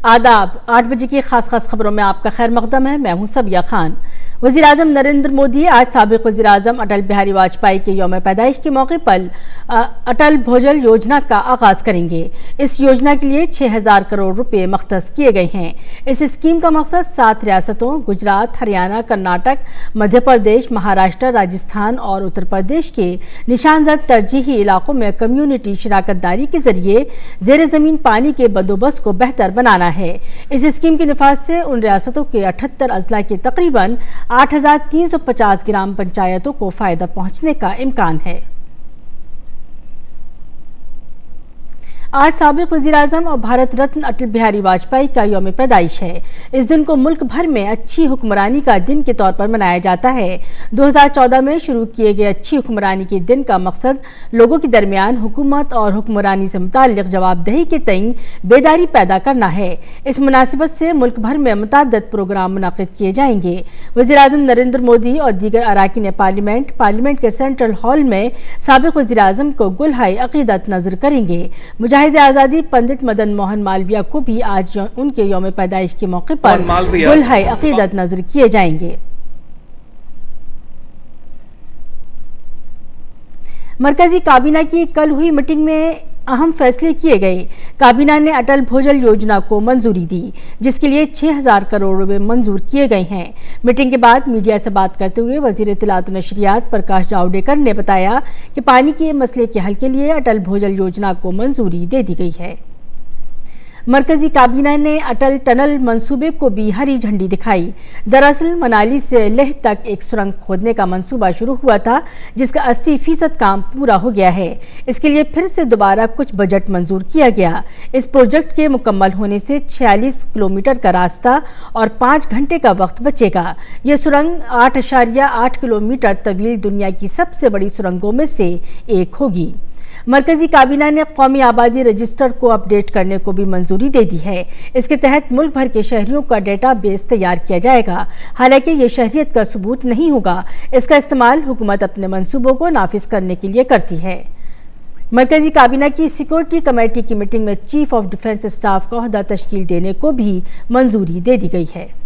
आदाब 8 बजे की खास खबरों में आपका खैर मकदम है। मैं हूं सबिया खान। वज़ीर आज़म नरेंद्र मोदी आज साबिक़ वज़ीर आज़म अटल बिहारी वाजपेयी के यौम पैदाइश के मौके पर अटल भोजल योजना का आगाज़ करेंगे। इस योजना के लिए 6000 करोड़ रुपए मख्तस किए गए हैं। इस स्कीम का मकसद 7 रियासतों गुजरात, हरियाणा, कर्नाटक, मध्य प्रदेश, महाराष्ट्र, राजस्थान और उत्तर प्रदेश के निशानजद तरजीही इलाकों में कम्युनिटी शराकतदारी के जरिए ज़ेर ज़मीन पानी के बंदोबस्त को बेहतर बनाना है। इस स्कीम के निफाज से उन रियासतों के 78 अजला के तकरीबन 8350 ग्राम पंचायतों को फायदा पहुंचने का इम्कान है। आज साबिक़ वज़ीर आज़म और भारत रत्न अटल बिहारी वाजपेयी का यौम पैदाइश है। इस दिन को मुल्क भर में अच्छी हुक्मरानी का दिन के तौर पर मनाया जाता है। 2014 में शुरू किए गए अच्छी हुक्मरानी के दिन का मकसद लोगों के दरमियान हुकूमत और हुक्मरानी से मुताल्लिक़ जवाबदेही के तईन बेदारी पैदा करना है। इस मुनासिबत से मुल्क भर में मुतअद्दिद प्रोग्राम मुनाक़िद किए जाएंगे। वज़ीर आज़म नरेंद्र मोदी और दीगर अराकीन पार्लियामेंट के सेंट्रल हॉल में साबिक़ वज़ीर आज़म को गुलहाए अक़ीदत नज़र करेंगे। मुजाहिद आज़ादी पंडित मदन मोहन मालवीय को भी आज उनके यौम पैदाइश के मौके पर गुलहाए अक़ीदत नज़र किए जाएंगे। मरकजी काबीना की कल हुई मीटिंग में अहम फैसले किए गए। काबीना ने अटल भोजल योजना को मंजूरी दी, जिसके लिए 6000 करोड़ रुपए मंजूर किए गए हैं। मीटिंग के बाद मीडिया से बात करते हुए वज़ीर इत्तलात व नशरियात प्रकाश जावड़ेकर ने बताया कि पानी के मसले के हल के लिए अटल भोजल योजना को मंजूरी दे दी गई है। मरकजी काबीना ने अटल टनल मंसूबे को भी हरी झंडी दिखाई। दरअसल मनाली से लेह तक एक सुरंग खोदने का मंसूबा शुरू हुआ था, जिसका 80% काम पूरा हो गया है। इसके लिए फिर से दोबारा कुछ बजट मंजूर किया गया। इस प्रोजेक्ट के मुकम्मल होने से 46 किलोमीटर का रास्ता और 5 घंटे का वक्त बचेगा। यह सुरंग 8.8 किलोमीटर तवील दुनिया की सबसे बड़ी सुरंगों में से एक होगी। मरकजी काबीना ने कौमी आबादी रजिस्टर को अपडेट करने को भी मंजूरी दे दी है। इसके तहत मुल्क भर के शहरियों का डेटा बेस तैयार किया जाएगा। हालांकि ये शहरियत का सबूत नहीं होगा। इसका इस्तेमाल हुकूमत अपने मंसूबों को नाफिज करने के लिए करती है। मरकजी काबीना की सिक्योरिटी कमेटी की मीटिंग में चीफ ऑफ डिफेंस स्टाफ का ओहदा तश्कील देने को भी मंजूरी दे दी गई है।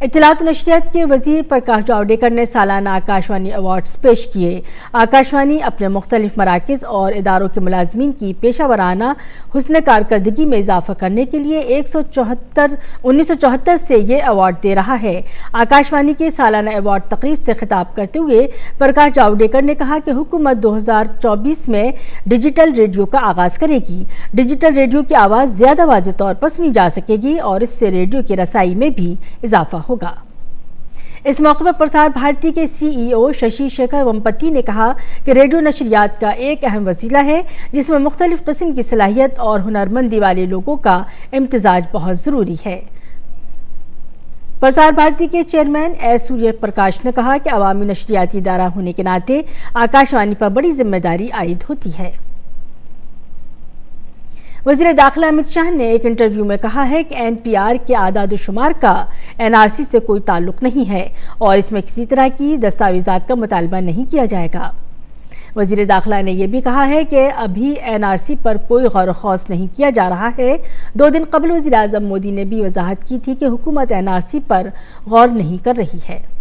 इत्तलात व नशरियात के वज़ीर प्रकाश जावड़ेकर ने सालाना आकाशवाणी अवार्ड्स पेश किए। आकाशवाणी अपने मुख्तलिफ मराकिज़ और इदारों के मुलाजमीन की पेशा वराना हुस्न कारकर्दगी में इजाफा करने के लिए 1974 से ये अवार्ड दे रहा है। आकाशवाणी के सालाना अवार्ड तकरीब से खिताब करते हुए प्रकाश जावड़ेकर ने कहा कि हुकूमत 2024 में डिजिटल रेडियो का आगाज़ करेगी। डिजिटल रेडियो की आवाज़ ज़्यादा वाज़ेह तौर पर सुनी जा सकेगी और इससे रेडियो की रसाई में भी इजाफा होगा। इस मौके पर प्रसार भारती के CEO शशि शेखर वेम्पति ने कहा कि रेडियो नशरियात का एक अहम वसीला है, जिसमें मुख्तलिफ किस्म की सलाहियत और हुनरमंदी वाले लोगों का इम्तिजाज बहुत ज़रूरी है। प्रसार भारती के चेयरमैन एस सूर्य प्रकाश ने कहा कि अवामी नशरियाती इदारा होने के नाते आकाशवाणी पर बड़ी जिम्मेदारी आयद होती है। वज़ीर दाखिला अमित शाह ने एक इंटरव्यू में कहा है कि NPR के आदाद शुमार का NRC से कोई ताल्लुक नहीं है और इसमें किसी तरह की दस्तावेज़ात का मुतालबा नहीं किया जाएगा। वज़ीर दाखिला ने यह भी कहा है कि अभी NRC पर कोई गौर खौस नहीं किया जा रहा है। 2 दिन कबल वज़ीर आज़म मोदी ने भी वजाहत की थी कि हुकूमत NRC पर गौर नहीं कर रही है।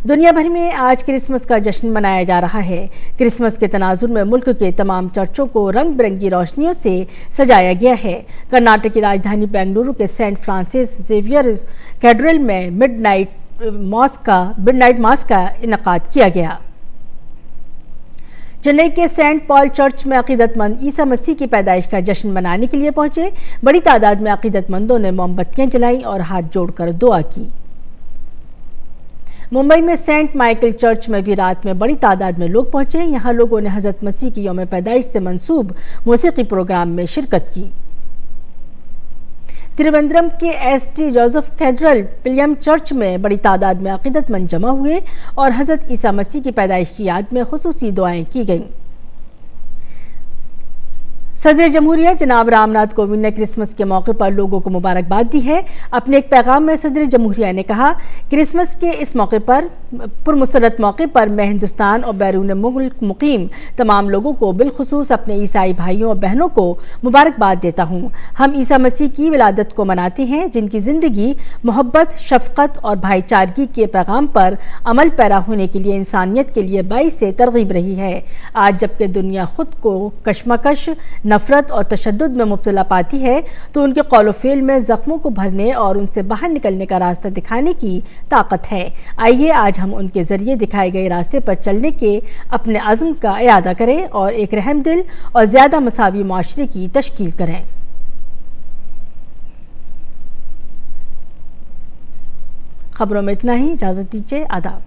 दुनिया भर में आज क्रिसमस का जश्न मनाया जा रहा है। क्रिसमस के तनाजुर में मुल्क के तमाम चर्चों को रंग बिरंगी रोशनियों से सजाया गया है। कर्नाटक की राजधानी बेंगलुरु के सेंट फ्रांसिस जेवियर कैथेड्रल में मिडनाइट मास का इनकाद किया गया। चेन्नई के सेंट पॉल चर्च में अकीदतमंद ईसा मसीह की पैदाइश का जश्न मनाने के लिए पहुंचे। बड़ी तादाद में अकीदतमंदों ने मोमबत्तियां जलाई और हाथ जोड़कर दुआ की। मुंबई में सेंट माइकल चर्च में भी रात में बड़ी तादाद में लोग पहुंचे। यहां लोगों ने हजरत मसीह की यौम पैदाइश से मंसूब मौसीकी प्रोग्राम में शिरकत की। त्रिवेंद्रम के ST जोसेफ कैथेड्रल पिलियम चर्च में बड़ी तादाद में अकीदतमंद जमा हुए और हजरत ईसा मसीह की पैदाइश की याद में खुसूसी दुआएं की गईं। صدر جمہوریہ جناب رام ناتھ کووند نے کرسمس کے موقع پر لوگوں کو مبارکباد دی ہے۔ اپنے ایک پیغام میں صدر جمہوریہ نے کہا، کرسمس کے اس موقع پر پرمسرت موقع پر میں ہندوستان اور بیرون ملک مقیم تمام لوگوں کو بالخصوص اپنے عیسائی بھائیوں اور بہنوں کو مبارکباد دیتا ہوں۔ ہم عیسیٰ مسیح کی ولادت کو مناتے ہیں، جن کی زندگی محبت، شفقت اور بھائی چارگی کے پیغام پر عمل پیرا ہونے کے لیے انسانیت کے لیے باعث ترغیب رہی ہے۔ آج جبکہ دنیا خود کو کشمکش، نفرت اور تشدد میں مبتلا پاتی ہے، تو ان کے قول و فعل میں زخموں کو بھرنے اور ان سے باہر نکلنے کا راستہ دکھانے کی طاقت ہے۔ آئیے آج ہم ان کے ذریعے دکھائے گئے راستے پر چلنے کے اپنے عزم کا اعادہ کریں اور ایک رحم دل اور زیادہ مساوی معاشرے کی تشکیل کریں۔ خبروں میں اتنا ہی، اجازت دیجیے، آداب۔